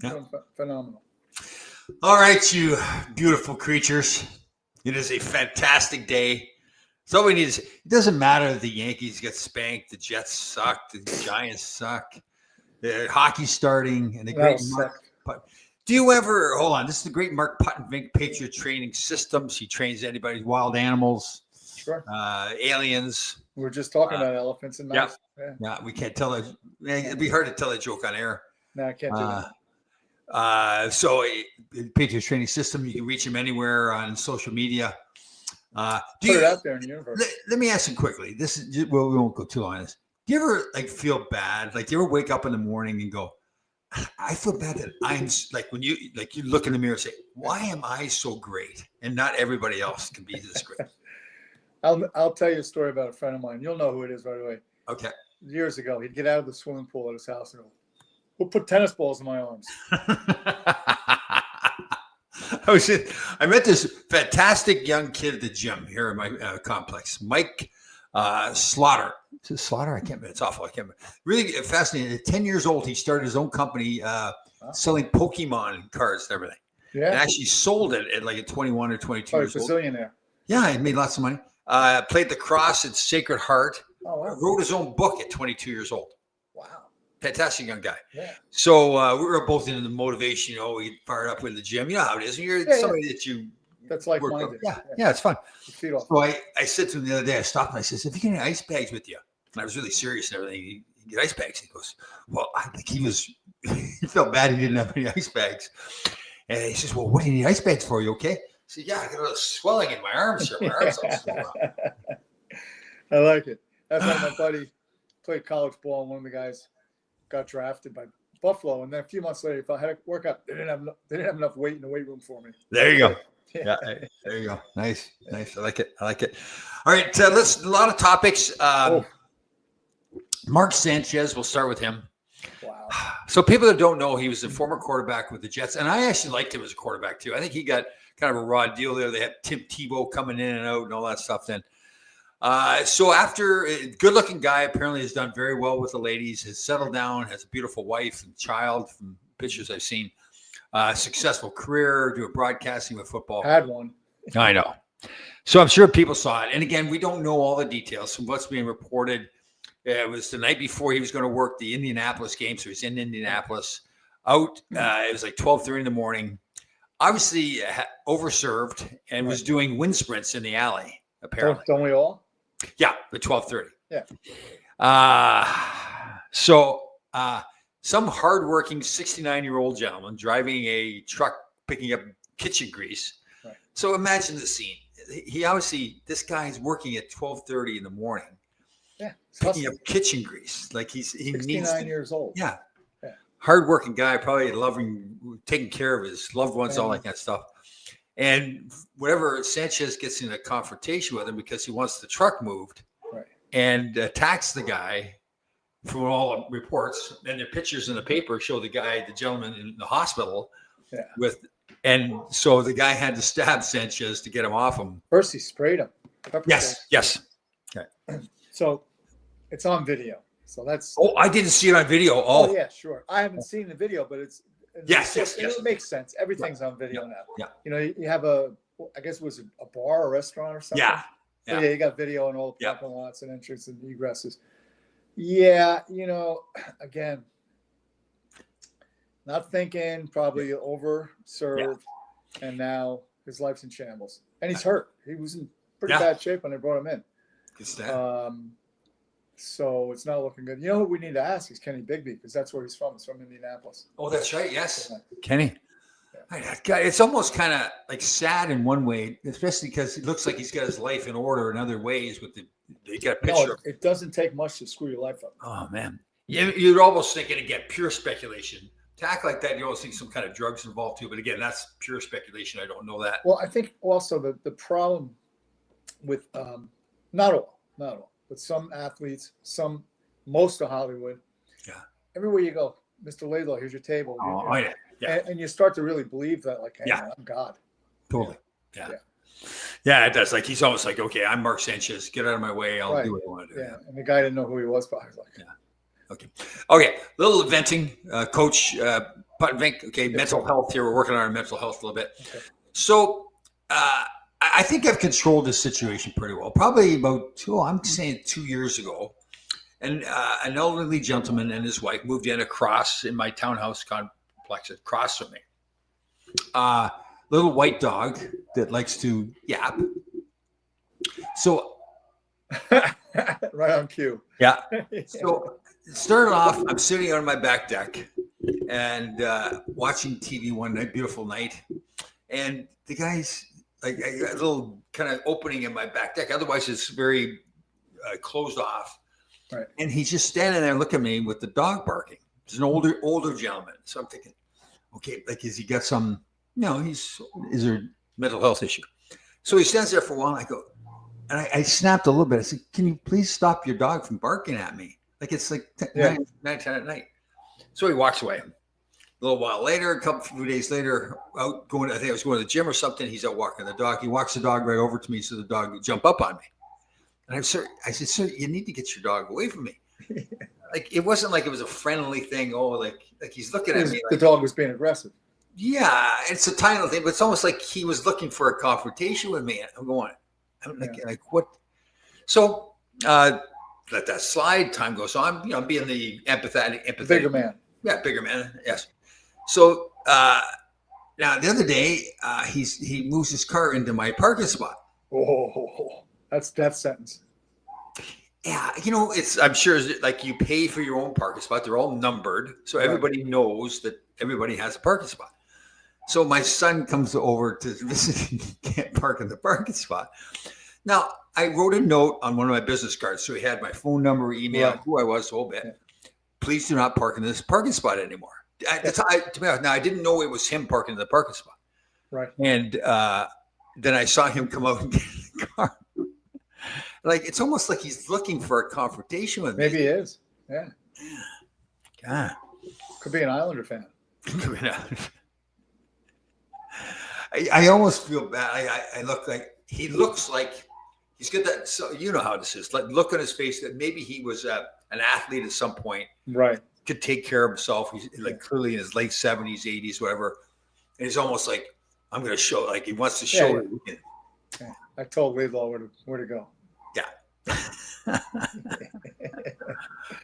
Yeah. Phenomenal. All right, you beautiful creatures. It is a fantastic day. So all we need is, it doesn't matter if the Yankees get spanked, the Jets suck, the Giants suck, the hockey's starting, and the great Mark. Do you ever, hold on, this is the great Mark Puttenvink Patriot Training Systems. He trains anybody, wild animals, Sure. Aliens. We were just talking about elephants and mice. Yeah, we can't tell it. It'd be hard to tell a joke on air. No, I can't do that. So Patriot Training System, you can reach him anywhere on social media. Put it out there in the universe. Let me ask you quickly. This is, well, we won't go too long on this. Do you ever like feel bad? Like, do you ever wake up in the morning and go, I feel bad that I'm like, when you look in the mirror and say, why am I so great and not everybody else can be this great? I'll tell you a story about a friend of mine. You'll know who it is right away. Okay. Years ago, he'd get out of the swimming pool at his house and go, we'll put tennis balls in my arms. I met this fantastic young kid at the gym here in my complex, Mike Slaughter. Is it Slaughter? I can't remember. It's awful. I can't remember. Really fascinating. At 10 years old, he started his own company selling Pokemon cards and everything. Yeah. And actually sold it at like 21 or 22 years old. Brazilianaire. Yeah, he made lots of money. Played the cross at Sacred Heart. Oh, wow. Wrote his own book at 22 years old. Wow. Fantastic young guy. Yeah. So we were both into the motivation, we get fired up with the gym. You know how it is. You're somebody that you that's like minded. Yeah, it's fun. So I said to him the other day, I stopped and I said, if you get any ice bags with you, and I was really serious and everything, you get ice bags. He goes, well, I think he felt bad he didn't have any ice bags. And he says, well, what do you need ice bags for? You okay? I said, yeah, I got a little swelling in my arms here. My arms all swollen. I like it. That's why my buddy played college ball, and one of the guys got drafted by Buffalo, and then a few months later, if I had a workout, they didn't have enough weight in the weight room for me. There you go. Yeah, there you go. Nice. I like it. All right, a lot of topics. Mark Sanchez, we'll start with him. Wow. So people that don't know, he was a former quarterback with the Jets, and I actually liked him as a quarterback too. I think he got kind of a raw deal there. They had Tim Tebow coming in and out and all that stuff then. So after, good-looking guy, apparently has done very well with the ladies, has settled down, has a beautiful wife and child from pictures I've seen. Successful career, doing broadcasting with football. Had one. I know. So I'm sure people saw it. And again, we don't know all the details from what's being reported. It was the night before he was going to work the Indianapolis game. So he's in Indianapolis. It was like 12:30 in the morning. Obviously overserved and was doing wind sprints in the alley, apparently. Don't we all? Yeah, at 12:30. Yeah. Some hardworking 69-year-old gentleman driving a truck picking up kitchen grease. Right. So imagine the scene. This guy is working at 12:30 in the morning. Yeah. Picking up kitchen grease. Like he 69 years old. Yeah. Hardworking guy, probably taking care of his loved ones, all that kind of stuff. And whenever Sanchez gets in a confrontation with him because he wants the truck moved, right, and attacks the guy, from all reports, and the pictures in the paper show the gentleman in the hospital and so the guy had to stab Sanchez to get him off him. First he sprayed him. Yes. Okay. So it's on video. So that's. Oh, I didn't see it on video. Oh yeah, sure. I haven't seen the video, but it's. Yes. It makes sense. Everything's on video now. Yeah. You have I guess it was a bar or restaurant or something. Yeah. So you got video on all the parking lots and entrances and egresses. Yeah, again, not thinking, probably overserved, and now his life's in shambles. And he's hurt. He was in pretty bad shape when they brought him in. Good stat. So it's not looking good. You know who we need to ask is Kenny Bigby, because that's where he's from. He's from Indianapolis. Oh, that's right. Yes. Kenny. Yeah. It's almost kind of like sad in one way, especially because it looks like he's got his life in order in other ways. You got a picture. No, it doesn't take much to screw your life up. Oh, man. You're almost thinking, again, pure speculation. To act like that, you always think some kind of drugs involved too. But again, that's pure speculation. I don't know that. Well, I think also the problem with not all, but some athletes, most of Hollywood. Yeah. Everywhere you go, Mr. Laidlaw, here's your table. Yeah. And you start to really believe that, like, hey, I'm God. Totally. Yeah, it does. Like, he's almost like, okay, I'm Mark Sanchez. Get out of my way. I'll do what I want to do. Yeah. And the guy didn't know who he was, but I was like, Okay. Little venting. Coach Putnam Vink. Okay, mental health here. We're working on our mental health a little bit. Okay. So I think I've controlled this situation pretty well. Probably about 2 years ago. And an elderly gentleman and his wife moved in across in my townhouse complex across from me. Little white dog that likes to yap. So Right on cue. yeah. So it started off, I'm sitting on my back deck and watching TV one night, beautiful night. And the guy's like a little kind of opening in my back deck. Otherwise, it's very closed off. Right. And he's just standing there looking at me with the dog barking. He's an older gentleman. So I'm thinking, okay, like, has he got some, is there a mental health issue? So he stands there for a while. I go, and I snapped a little bit. I said, can you please stop your dog from barking at me? Like, it's like 9, 10 at night. So he walks away. A little while later, a few days later, I think I was going to the gym or something. He's out walking the dog. He walks the dog right over to me. So the dog would jump up on me. And I said, sir, you need to get your dog away from me. Like, it wasn't like it was a friendly thing. Oh, like he's looking at me. The dog was being aggressive. Yeah, it's a tiny little thing, but it's almost like he was looking for a confrontation with me. I'm going, like what? So let that slide. Time goes on. I'm being the empathetic. Bigger man. Yeah, bigger man. Yes. So now the other day, he moves his car into my parking spot. Oh, that's death sentence. Yeah, I'm sure like you pay for your own parking spot. They're all numbered, so everybody knows that everybody has a parking spot. So my son comes over to visit and can't park in the parking spot. Now, I wrote a note on one of my business cards, so he had my phone number, email, who I was, the whole bit. Yeah. Please do not park in this parking spot anymore. To be honest, now I didn't know it was him parking in the parking spot. Right. And then I saw him come out and get in the car. Like, it's almost like he's looking for a confrontation with me. Maybe he is. Yeah. God. Could be an Islander fan. Could be an Islander fan. I almost feel bad. I look like he looks like he's got that. So you know how this is. Like, look on his face that maybe he was an athlete at some point. Right. Could take care of himself. He's like clearly in his late 70s, 80s, whatever. And he's almost like, I'm going to show. Like, he wants to show it. Yeah. I told Laidlaw where to go. Yeah.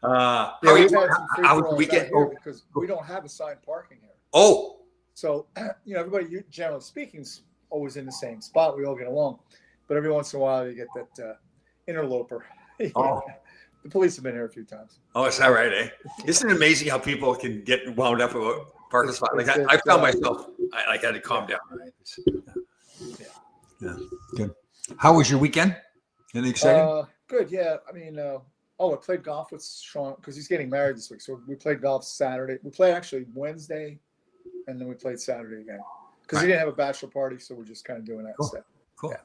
How was weekend? Because we don't have assigned parking here. Oh. So, everybody, generally speaking, is always in the same spot. We all get along. But every once in a while, you get that interloper. Oh. The police have been here a few times. Oh, is that right, eh? Isn't it amazing how people can get wound up about parking spot? Like, I found myself, I had to calm down. Right? Yeah. Good. How was your weekend? Anything exciting? Good, yeah. I mean, I played golf with Sean because he's getting married this week. So we played golf Saturday. We played actually Wednesday, and then we played Saturday again because he didn't have a bachelor party. So we're just kind of doing that instead. Cool. Yeah.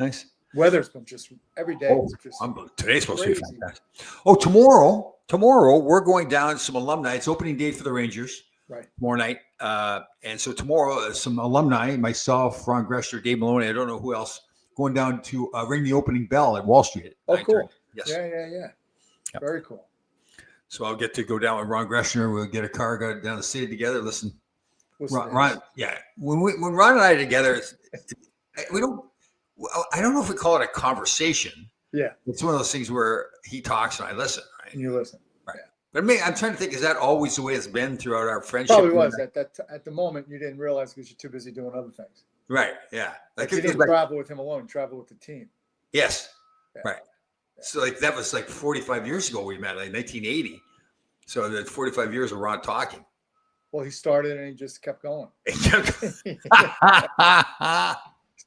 Nice. Weather's been just every day. Oh, it's just today's supposed to be fantastic. Oh, tomorrow we're going down some alumni. It's opening day for the Rangers. Right. Tomorrow night. And so tomorrow, some alumni, myself, Ron Gresser, Dave Maloney, I don't know who else, going down to ring the opening bell at Wall Street. Oh, cool. Yes. Yeah. Yep. Very cool. So I'll get to go down with Ron Gresser. We'll get a car, go down the city together. Listen, Ron, yeah. When Ron and I are together, I don't know if we call it a conversation. Yeah. It's one of those things where he talks and I listen, right? And you listen. Right. Yeah. But I'm trying to think, is that always the way it's been throughout our friendship? Probably was. At the moment, you didn't realize because you're too busy doing other things. Right. Yeah. Like you didn't travel with him alone, travel with the team. Yes. Yeah. Right. Yeah. So that was 45 years ago we met, like 1980. So that's 45 years of Ron talking. Well, he started and he just kept going.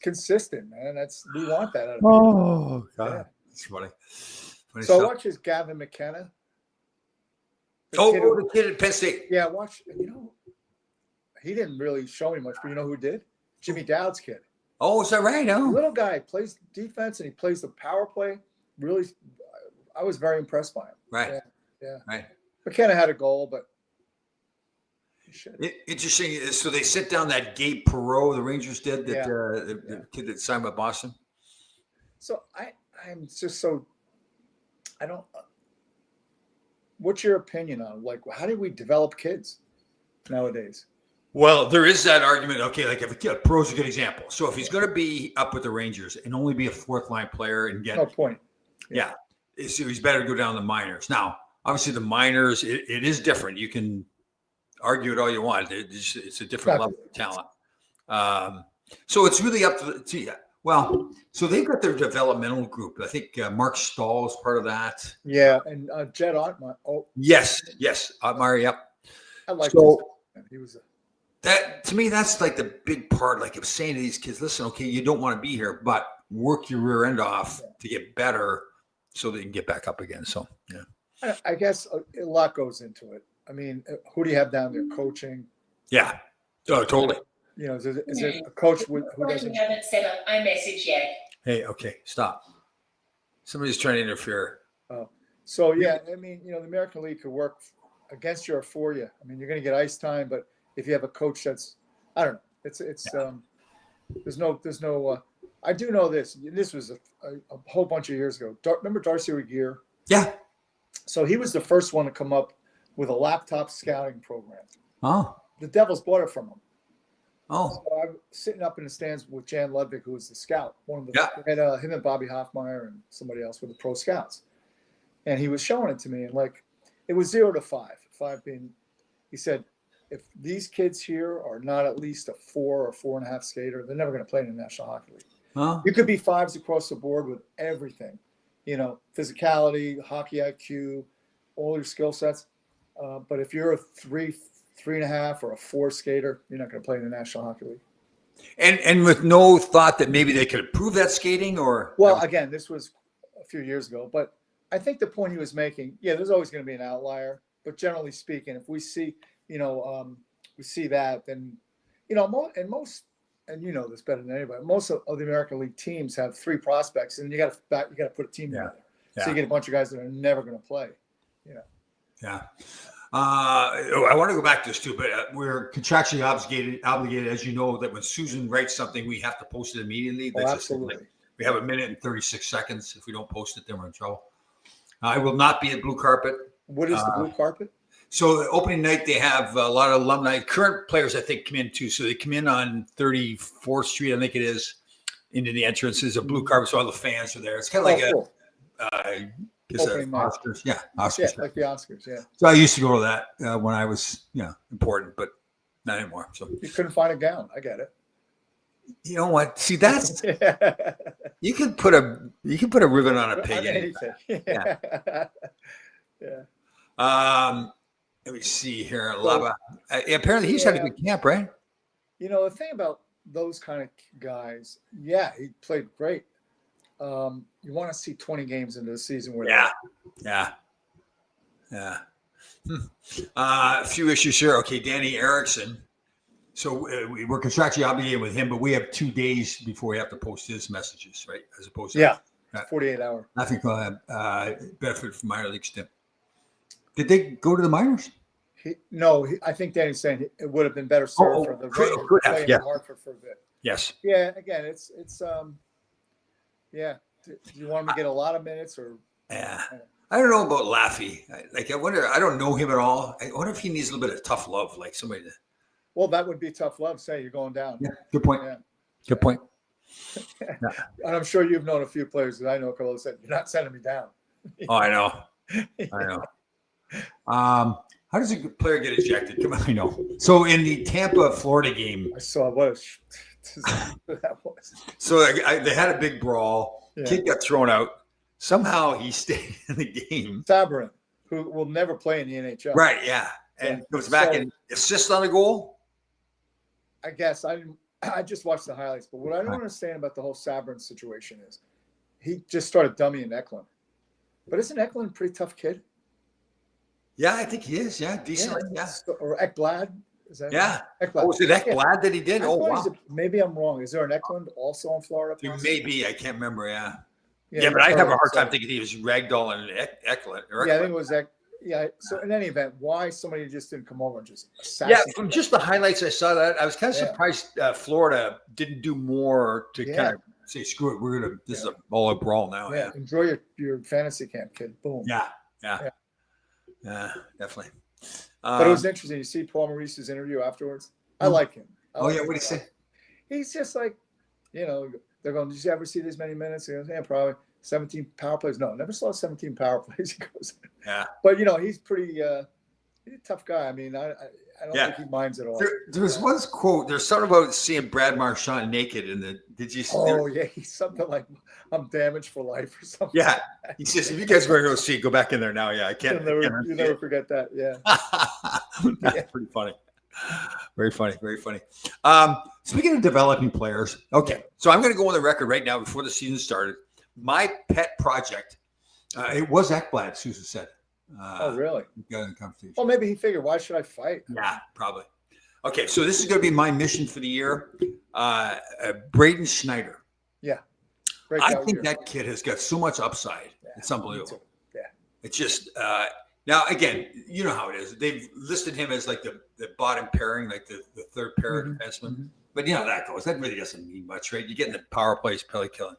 Consistent, man. We want that out of people. Oh God, that's funny. So I watch this Gavin McKenna. The kid at Penn State. Yeah, watch. He didn't really show me much, but you know who did? Jimmy Dowd's kid. Oh, is that right? Oh. Little guy plays defense and he plays the power play. Really, I was very impressed by him. Right. Yeah. Right. McKenna had a goal, but. Interesting. So they sit down that Gabe Perreault, the Rangers did, the kid that signed with Boston. So I'm just so I don't. What's your opinion on how do we develop kids? nowadays. Well, there is that argument. Okay, like if a pro's a good example. So if he's going to be up with the Rangers and only be a fourth line player and get No point. yeah, so he's better to go down the minors. Now, obviously, the minors it is different. You can argue it all you want. It's a different level of talent. So it's really up to well. So they've got their developmental group. I think Mark Stahl is part of that. Yeah, and Jed Ottmeyer. Oh, yes, Ottmeyer. Yep. I like he was that to me. That's like the big part. Like I was saying to these kids, listen, okay, you don't want to be here, but work your rear end off to get better, so that you can get back up again. So yeah, I guess a lot goes into it. I mean, who do you have down there coaching? Yeah. Oh, totally. You know, is it a coach who doesn't? You haven't set up iMessage yet. Hey, okay, stop. Somebody's trying to interfere. Oh, so yeah, I mean, you know, the American League could work against you or for you. I mean, you're going to get ice time, but if you have a coach that's, I don't know, it's there's no. I do know this. This was a whole bunch of years ago. Remember Darcy Regier? Yeah. So he was the first one to come up with a laptop scouting program. Oh. The Devils bought it from him. Oh. So I'm sitting up in the stands with Jan Ludvig, who was the scout. One of the had him and Bobby Hoffmeyer and somebody else were the pro scouts, and he was showing it to me. And like, it was 0 to 5. 5 being, he said, if these kids here are not at least a 4 or 4.5 skater, they're never going to play in the National Hockey League. Huh? You could be 5s across the board with everything, you know, physicality, hockey IQ, all your skill sets. But if you're a 3.5 or a 4 skater, you're not going to play in the National Hockey League. And with no thought that maybe they could improve that skating, or well, again, this was a few years ago, but I think the point he was making, yeah, there's always going to be an outlier, but generally speaking, if we see, you know, we see that, then, you know, most, and you know this better than anybody, most of the American League teams have 3 prospects, and you got to put a team together. So you get a bunch of guys that are never going to play. You know. Yeah. I want to go back to this too, but we're contractually obligated, as you know, that when Susan writes something, we have to post it immediately. That's absolutely. We have 1 minute and 36 seconds. If we don't post it, then we're in trouble. I will not be at Blue Carpet. What is the Blue Carpet? So the opening night, they have a lot of alumni, current players, I think, come in too. So they come in on 34th Street, I think it is, into the entrance. There's a blue carpet, so all the fans are there. It's kind of like cool. Oscars. Yeah, Oscars. Yeah, like the Oscars, yeah. So I used to go to that when I was, important, but not anymore. So you couldn't find a gown. I get it. You know what? See, that's you can put a ribbon on a pig. Anything. Yeah. Let me see here. Lava. Apparently, he's had a good camp, right? You know, the thing about those kind of guys, yeah, he played great. You want to see 20 games into the season where yeah. A few issues here. Okay, Danny Erickson. So we're contractually obligated with him, but we have 2 days before we have to post his messages, right? As opposed to 48 hour. I think we'll have benefit from minor league stint. Did they go to the minors? I think Danny's saying it would have been better served for the Rangers to play in Hartford for a bit. Yes. Yeah. Again, it's yeah. Do you want him to get a lot of minutes or? Yeah. I don't know about Laffy. I wonder. I don't know him at all. I wonder if he needs a little bit of tough love, like somebody to. Well, that would be tough love. Say you're going down. Yeah. Good point. Yeah. Good point. Yeah. And I'm sure you've known a few players that I know. A couple that said, "You're not sending me down." Oh, I know. I know. How does a player get ejected? Come on, I know. So in the Tampa, Florida game, I saw what that was. So they had a big brawl. Yeah. Kid got thrown out. Somehow he stayed in the game. Sabourin, who will never play in the NHL. Right, yeah. And goes back and assists on the goal. I guess I just watched the highlights, but what I don't understand about the whole Sabourin situation is he just started dummying Eklund. But isn't Eklund a pretty tough kid? Yeah, I think he is. Yeah, decently. Yeah. Or Ekblad. Is that Ekblad. Oh, was it Ekblad that he did? Oh, wow. Maybe I'm wrong. Is there an Eklund also in Florida? Maybe. I can't remember. Yeah, but I'd have a hard time thinking he was ragdoll and Eklund. Yeah, I think it was Yeah. So in any event, why somebody just didn't come over and just assassinate? Yeah, from just the highlights I saw that, I was kind of surprised Florida didn't do more to kind of say, screw it, this is all a brawl now. Yeah. Enjoy your fantasy camp, kid. Boom. Yeah, definitely. But it was interesting. You see Paul Maurice's interview afterwards. I like him. Oh yeah, what did he say? He's just like, they're going, did you ever see this many minutes? He goes, yeah, probably 17 power plays. No, never saw 17 power plays. He goes, Yeah. But he's pretty. He's a tough guy. I mean, I don't think he minds at all. There was one quote. There's something about seeing Brad Marchand naked in the. Did you see? Oh yeah, he's something like, I'm damaged for life or something. Yeah, he says, if you guys want to go see it, go back in there now. Yeah, I can't. You never forget that. Yeah. That's pretty funny. Very funny. Very funny. Speaking of developing players, okay, so I'm going to go on the record right now before the season started. My pet project, it was Ekblad, Susan said. Oh, really? Got in the conversation. Well, maybe he figured, why should I fight? Yeah, probably. Okay, so this is going to be my mission for the year. Braden Schneider. Yeah. I think that kid has got so much upside. Yeah, it's unbelievable. Yeah. It's just now again, you know how it is. They've listed him as like the bottom pairing, like the third pair defenseman. Mm-hmm. But you know how that goes. That really doesn't mean much, right? You're getting the power plays, Pelly killing.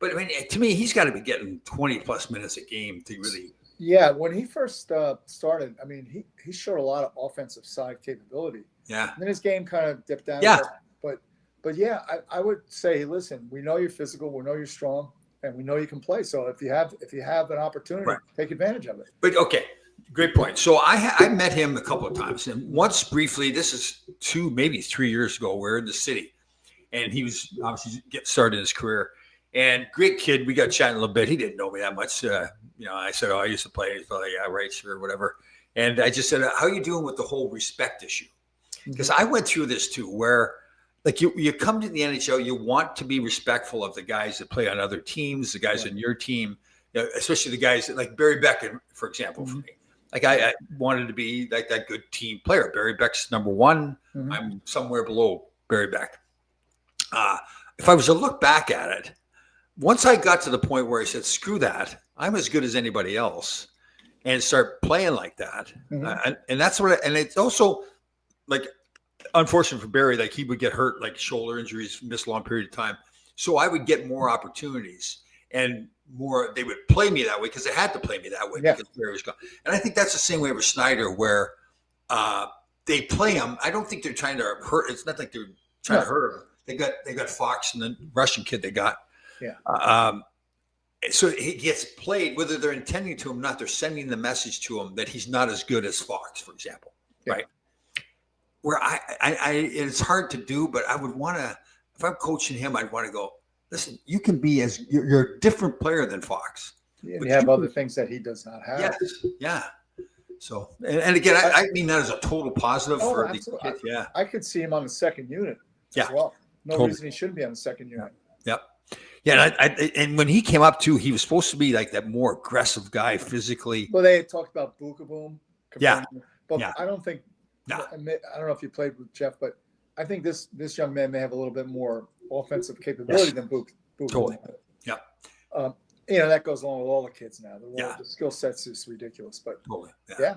But I mean, to me, he's got to be getting 20 plus minutes a game to really. Yeah, when he first started, I mean, he showed a lot of offensive side capability. Yeah. And then his game kind of dipped down. Yeah. But yeah, I would say, listen, we know you're physical, we know you're strong, and we know you can play. So if you have an opportunity, take advantage of it. But okay, great point. So I met him a couple of times, and once briefly. This is 2, maybe 3 years ago. We're in the city, and he was obviously getting started in his career. And great kid. We got chatting a little bit. He didn't know me that much. I said, "Oh, I used to play." He's like, "Yeah, right, sure, whatever." And I just said, "How are you doing with the whole respect issue?" Because I went through this too, where like you come to the NHL, you want to be respectful of the guys that play on other teams, the guys on your team, especially the guys that, like Barry Beck, for example, for me. Like I wanted to be like that good team player. Barry Beck's number one. I'm somewhere below Barry Beck. If I was to look back at it, once I got to the point where I said, screw that, I'm as good as anybody else, and start playing like that. And that's what, and it's also like, unfortunate for Barry, like he would get hurt, like shoulder injuries, miss a long period of time. So I would get more opportunities and more, they would play me that way because they had to play me that way because Barry was gone. And I think that's the same way with Schneider, where they play him. I don't think they're trying to hurt. It's not like they're trying to hurt him. They got Fox and the Russian kid they got. Yeah. So he gets played, whether they're intending to him or not, they're sending the message to him that he's not as good as Fox, for example. Right. Where I it's hard to do, but I would want to, if I'm coaching him, I'd want to go, listen, you can be you're a different player than Fox. Yeah, you have other things that he does not have. Yes. Yeah. So, and again, I mean that as a total positive for the kids. Yeah. I could see him on the second unit as well. No reason he shouldn't be on the second unit. Yep. Yeah, and when he came up too, he was supposed to be like that more aggressive guy physically. Well, they had talked about Buka Boom. Yeah. But I don't think, I don't know if you played with Jeff, but I think this young man may have a little bit more offensive capability than Buka. Totally. Yeah. That goes along with all the kids now. The skill sets is ridiculous, but totally. Yeah.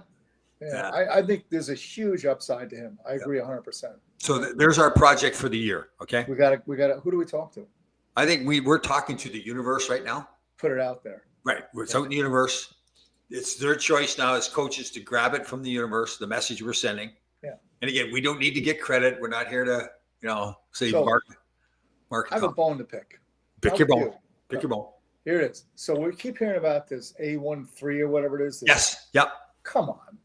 I think there's a huge upside to him. I agree 100%. So there's our project for the year. Okay. We got to. Who do we talk to? I think we're talking to the universe right now. Put it out there. Right. We're out in the universe. It's their choice now as coaches to grab it from the universe, the message we're sending. Yeah. And again, we don't need to get credit. We're not here to, say Mark. I have a bone to pick. Pick your bone. Pick your bone. Here it is. So we keep hearing about this A13 or whatever it is. Yes. Yep. Come on.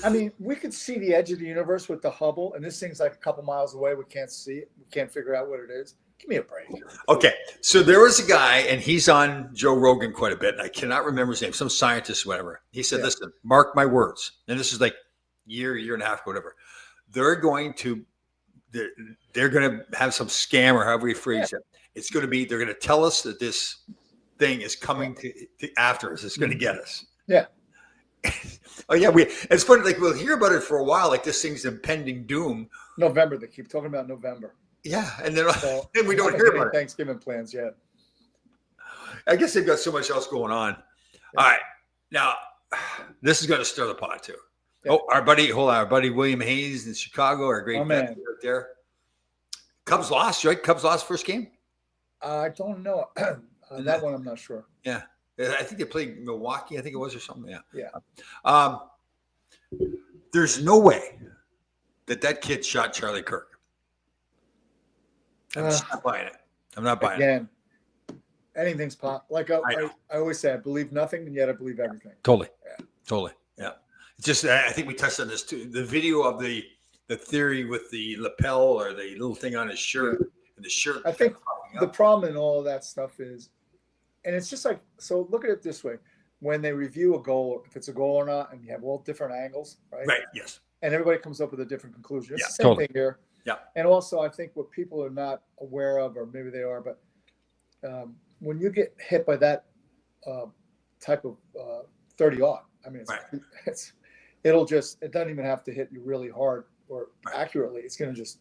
I mean, we could see the edge of the universe with the Hubble, and this thing's like a couple miles away. We can't see it. We can't figure out what it is. Give me a break. Okay. So there was a guy, and he's on Joe Rogan quite a bit, and I cannot remember his name, some scientist, whatever. He said, listen, mark my words. And this is like year and a half, whatever. They're going to have some scam, or however you phrase it. It's going to be, they're going to tell us that this thing is coming to after us. It's going to get us. Yeah. Oh yeah, it's funny. Like we'll hear about it for a while. Like this thing's impending doom. November. They keep talking about November. Yeah, and then we don't hear about Thanksgiving plans yet. I guess they've got so much else going on. Yeah. All right, now this is going to stir the pot too. Yeah. Oh, our buddy William Hayes in Chicago, our great man right there. Cubs lost, right? Cubs lost first game. I don't know. That one I'm not sure. Yeah. I think they played Milwaukee, I think it was, or something. Yeah. Yeah. There's no way that kid shot Charlie Kirk. I'm just not buying it. I'm not buying it. Again, anything's possible. Like I I always say, I believe nothing, and yet I believe everything. Totally. Yeah. Totally. Yeah. It's just, I think we touched on this too. The video of the theory with the lapel or the little thing on his shirt and the shirt. I think the problem in all of that stuff is, and it's just like, so look at it this way. When they review a goal, if it's a goal or not, and you have all different angles, right? Right. Yes. And everybody comes up with a different conclusion. It's Yeah, the same totally. thing here. Yeah. And also, I think what people are not aware of, or maybe they are, but when you get hit by that type of 30-aught, I mean, it doesn't even have to hit you really hard or accurately. It's going to just.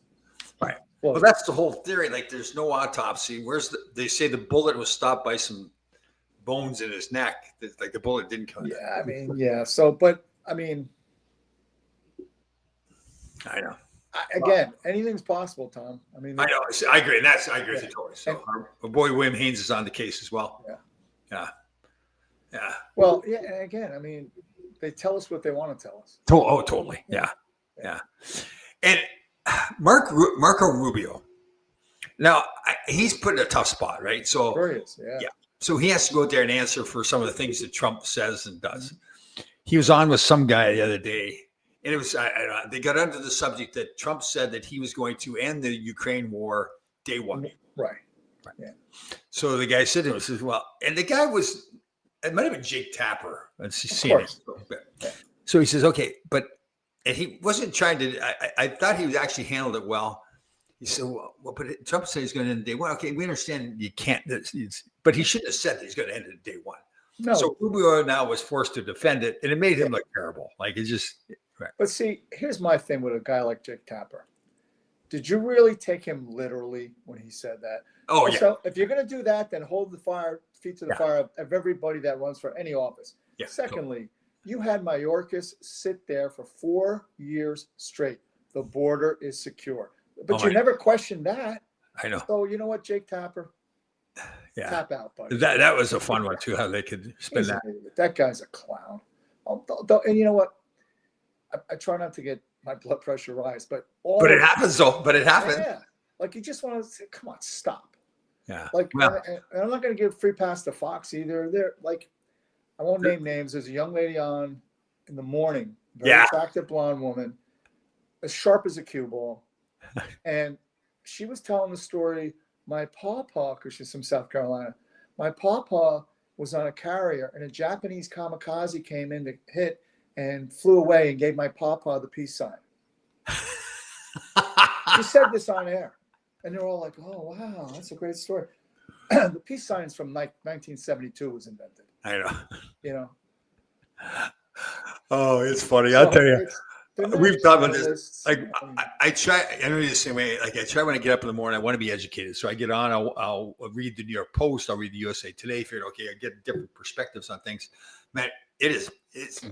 Right. Well, Well, that's the whole theory. Like, there's no autopsy. They say the bullet was stopped by some bones in his neck. Like the bullet didn't come. yeah, I mean, yeah. So, but I mean, I know. again, anything's possible, Tom. I mean, I know. I agree. And I agree with you totally. So our boy William Haynes is on the case as well. Yeah. Yeah. Yeah. Well, yeah. And again, I mean, they tell us what they want to tell us. Oh, totally. Yeah. Yeah. And Marco Rubio. Now he's put in a tough spot, right? So Sure is. Yeah. Yeah. So he has to go out there and answer for some of the things that Trump says and does. He was on with some guy the other day, and it was they got under the subject that Trump said that he was going to end the Ukraine war day one. Right. So the guy said to him, says, "Well," and the guy was, it might have been Jake Tapper. Let's see. course. So he says, "Okay," and he wasn't trying to. I thought he was actually handled it well. He said, "Well, but Trump said he's going to end day one. Okay, we understand you can't, but he shouldn't have said that he's going to end it day one." No. So Rubio now was forced to defend it, and it made him look terrible. Like it's just right. But see, here's my thing with a guy like Jake Tapper. Did you really take him literally when he said that? Oh yeah. So if you're going to do that, then hold the feet to the fire of everybody that runs for any office. Yeah, Secondly, you had Mayorkas sit there for 4 years straight. The border is secure. But you never questioned that. I know. So you know what, Jake Tapper? Yeah. Tap out, buddy. That was a fun one too. How they could spin He's that. an idiot. That guy's a clown. And you know what? I try not to get my blood pressure rise, but It happens though. But it happens. Yeah, like you just want to say, come on, stop. Yeah. Like, Well, and I'm not going to give free pass to Fox either. They're like, I won't name names. There's a young lady on in the morning, very attractive blonde woman, as sharp as a cue ball, and she was telling the story. My pawpaw, because she's from South Carolina, my pawpaw was on a carrier, and a Japanese kamikaze came in to hit and flew away and gave my pawpaw the peace sign. She said this on air, and they're all like, "Oh wow, that's a great story." The peace signs from like 1972 was invented. I know. You know. Oh, it's funny. I'll tell you. We've talked about this. journalists, Like and- I try. I know you're the same way. Like I try when I get up in the morning. I want to be educated, so I get on. I'll read the New York Post. I'll read the USA Today. Figure, okay, I get different perspectives on things. Man, it's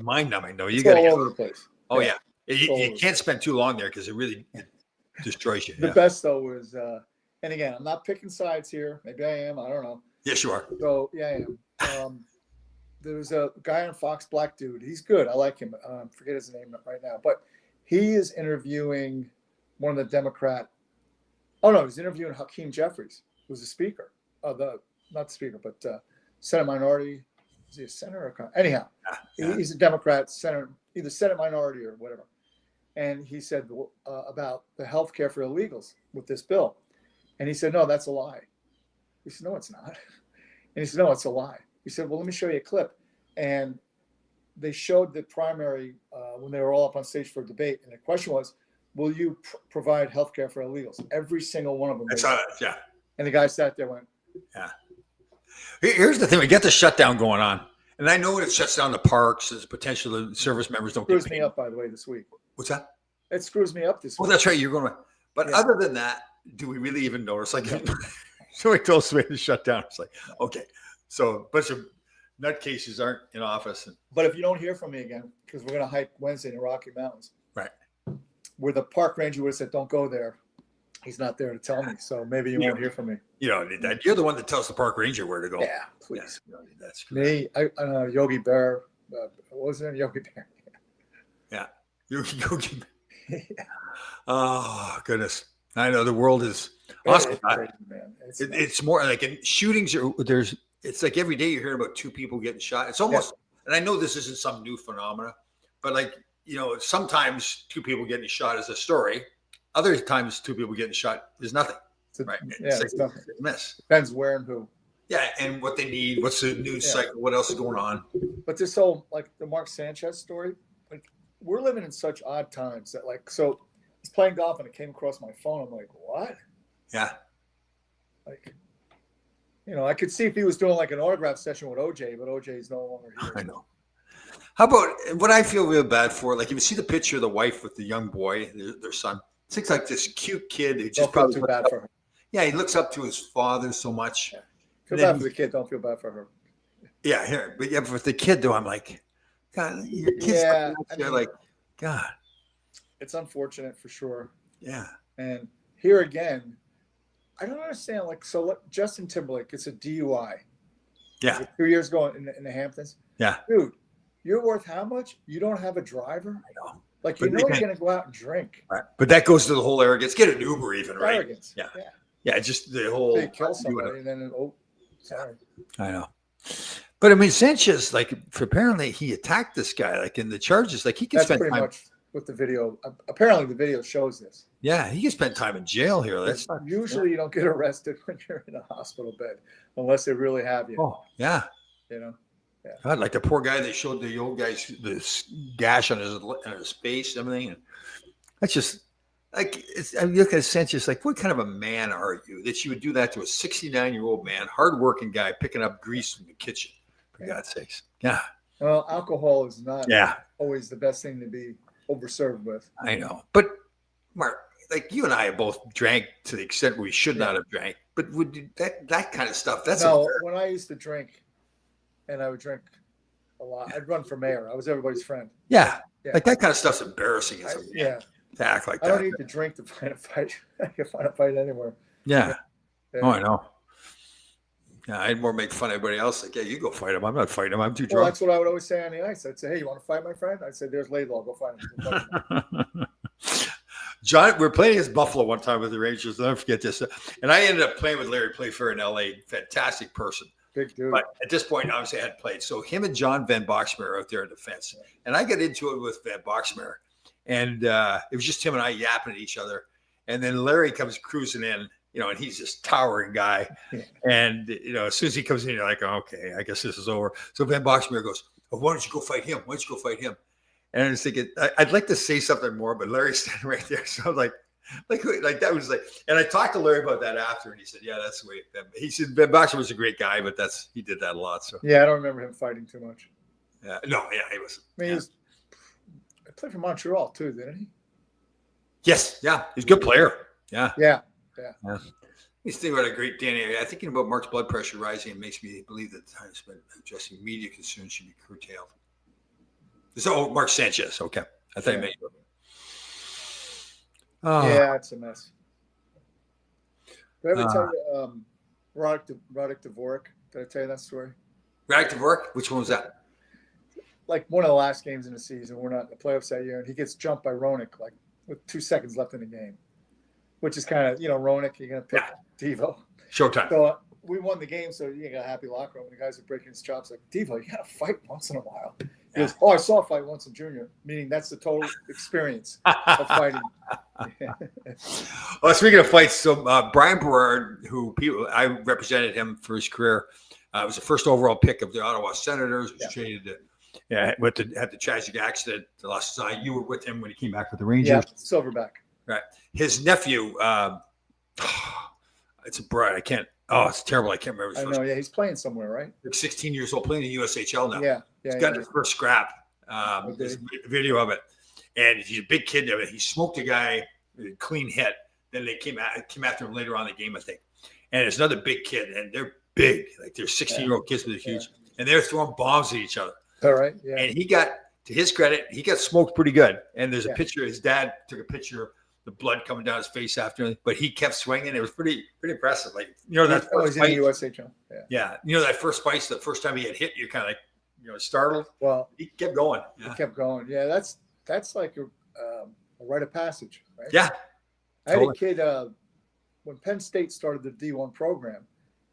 mind numbing though. You it's got to all get. over the place. Oh yeah, all you over. can't spend too long there because it really destroys you. The Yeah. best though was, and again, I'm not picking sides here. Maybe I am. I don't know. Yes, you are. So yeah, I am. There was a guy on Fox, black dude. He's good. I like him. Forget his name right now, but he is interviewing one of the Democrat. Oh no, he's interviewing Hakeem Jeffries, who's the speaker. Not the speaker, but Senate minority. Is he a senator? Anyhow, he's a Democrat senator, either Senate minority or whatever. And he said about the health care for illegals with this bill. And he said, no, that's a lie. He said, no, it's not. And he said, no, it's a lie. He said, well, let me show you a clip. And they showed the primary when they were all up on stage for debate. And the question was, will you provide health care for illegals? Every single one of them. I saw that. Yeah. And the guy sat there and went, Yeah. Here's the thing: we get the shutdown going on, and I know it shuts down the parks. There's potential that service members don't screws get me paid. up, by the way, this week. What's that? It screws me up this Oh, week. that's right. You're going to. But Yeah. other than that, do we really even notice? Like, somebody told me to shut down. It's like, okay, so a bunch of nutcases aren't in office. And, But if you don't hear from me again, because we're going to hike Wednesday in the Rocky Mountains, right. where the park ranger would have said, don't go there. He's not there to tell me. So maybe you won't hear from me. You don't need that. You're the one that tells the park ranger where to go. Yeah, please. You don't need that. Me, I Yogi Bear. What was his name? Yogi Bear. You go get. Oh goodness! I know the world is awesome. It's crazy, man. It's more like in shootings. There's. It's like every day you're hearing about 2 people getting shot. It's almost, and I know this isn't some new phenomena, but like sometimes 2 people getting shot is a story. Other times 2 people getting shot is nothing. Right? It's nothing. It's a miss. Depends where and who. Yeah, and what they need. What's the news cycle? What else is going on? But this whole like the Mark Sanchez story, like we're living in such odd times that so I was playing golf and it came across my phone. I'm like, what? Yeah. Like, I could see if he was doing like an autograph session with OJ, but OJ is no longer here. I know. How about what I feel real bad for? Like if you see the picture of the wife with the young boy, their son, it looks like this cute kid who just Don't feel probably too bad for her. Yeah, he looks up to his father so much. Yeah. Feel bad for the kid. Don't feel bad for her. Yeah, here, but for the kid though, I'm like, God, your kid's like, God. It's unfortunate for sure. Yeah. And here again, I don't understand. Like, Justin Timberlake gets a DUI. Yeah. 2 years ago in the Hamptons. Yeah. Dude, you're worth how much? You don't have a driver? I know. Like, But you're going to go out and drink. Right. But that goes to the whole arrogance. Get an Uber even, right? Arrogance. Yeah. Yeah, just the whole. They kill somebody and then, sorry. I know. But I mean, Sanchez, like, apparently he attacked this guy, like in the charges, like he can That's spend pretty time. much what the video. Apparently, the video shows this. Yeah, he can spend time in jail here. That's not, Usually, you don't get arrested when you're in a hospital bed unless they really have you. Oh, yeah. Yeah. God, like the poor guy they showed the old guy's the gash on his face, and everything. And that's just like I look at Sanchez, like what kind of a man are you that you would do that to a 69-year-old man, hardworking guy picking up grease from the kitchen? For God's sakes. Yeah. Well, alcohol is not Yeah. always the best thing to be overserved with. I know. But Mark, like you and I have both drank to the extent we should not have drank. But would that kind of stuff? That's when I used to drink, and I would drink a lot. I'd run for mayor. I was everybody's friend. Yeah. Yeah. Like that kind of stuff's embarrassing as a man to act like I that. don't need to drink to find a fight. I can find a fight anywhere. Yeah. Yeah. Oh, I know. Yeah, I'd more make fun of everybody else. Like, yeah, you go fight him. I'm not fighting him. I'm too Well, drunk. that's what I would always say on the ice. I'd say, hey, you want to fight my friend? I'd say, there's Laidlaw. Go fight him. John, we were playing against Buffalo one time with the Rangers. I'll never forget this. And I ended up playing with Larry Playfair in LA. Fantastic person. Big dude. But at this point, obviously, I hadn't played. So him and John Van Boxmeer are out there in defense. And I got into it with Van Boxmeer. And it was just him and I yapping at each other. And then Larry comes cruising in, and he's this towering guy. And, as soon as he comes in, you're like, okay, I guess this is over. So Van Boxmeer goes, oh, why don't you go fight him? Why don't you go fight him? And I was thinking, I'd like to say something more, but Larry's standing right there. So I'm like that was like, and I talked to Larry about that after, and he said, yeah, that's the way. He said Van Boxmeer was a great guy, but he did that a lot. So yeah, I don't remember him fighting too much. he was. I mean, he played for Montreal too, didn't he? Yes, yeah, he's a good player. Yeah. He's thinking about a great Danny. I'm thinking about Mark's blood pressure rising. It makes me believe that the time spent addressing media concerns should be curtailed. So, Mark Sanchez. Okay. I thought you meant you. Oh. Yeah, it's a mess. Did I ever tell you Radek Dvorak? Did I tell you that story? Radek Dvorak? Which one was that? Like one of the last games in the season. We're not in the playoffs that year, and he gets jumped by Roenick like with 2 seconds left in the game, which is kind of, Roenick, you're going to pick Devo. Showtime. So we won the game, so you got a happy locker room. And the guys are breaking his chops like, Devo, you got to fight once in a while. He goes, I saw a fight once in junior, meaning that's the total experience of fighting. Well, speaking of fights, so Brian Berard, I represented him for his career, was the first overall pick of the Ottawa Senators. Was traded had the tragic accident. The last time you were with him when he came back with the Rangers. Yeah, Silverback. Right. His nephew, it's a Brian. I can't. Oh, it's terrible. I can't remember his first. I know. Yeah, he's playing somewhere, right? Like 16 years old, playing in the USHL now. Yeah. He's got his first scrap. There's a video of it, and he's a big kid. He smoked a guy, a clean hit. Then they came after him later on in the game, I think. And it's another big kid, and they're big, like they're 16-year-old kids with a huge, and they're throwing bombs at each other. All right. Yeah. And he got, to his credit, he got smoked pretty good. And there's a picture. His dad took a picture of the blood coming down his face after, but he kept swinging. It was pretty impressive. Like, that first fight. In the USHL. Yeah. That first fight, the first time he had hit, you're kind of like, startled. Well, he kept going. Yeah. He kept going. Yeah, that's like a rite of passage, right? Yeah. I had a Totally. kid when Penn State started the D1 program.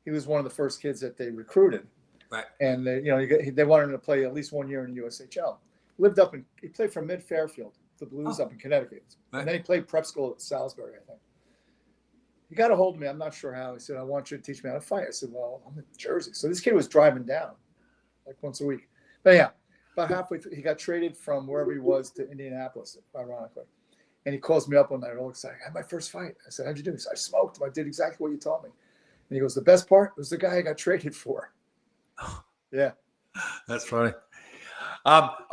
He was one of the first kids that they recruited, Right. and they wanted him to play at least 1 year in the USHL. He played for Mid Fairfield, the Blues up in Connecticut, Right. and then he played prep school at Salisbury, I think. He got a hold of me. I'm not sure how. He said, "I want you to teach me how to fight." I said, "Well, I'm in Jersey." So this kid was driving down like once a week. But yeah, about halfway through, he got traded from wherever he was to Indianapolis, ironically. And he calls me up one night, all excited. I had my first fight. I said, "How'd you do?" He said, "I smoked him. I did exactly what you taught me." And he goes, "The best part was the guy I got traded for." Yeah. That's funny.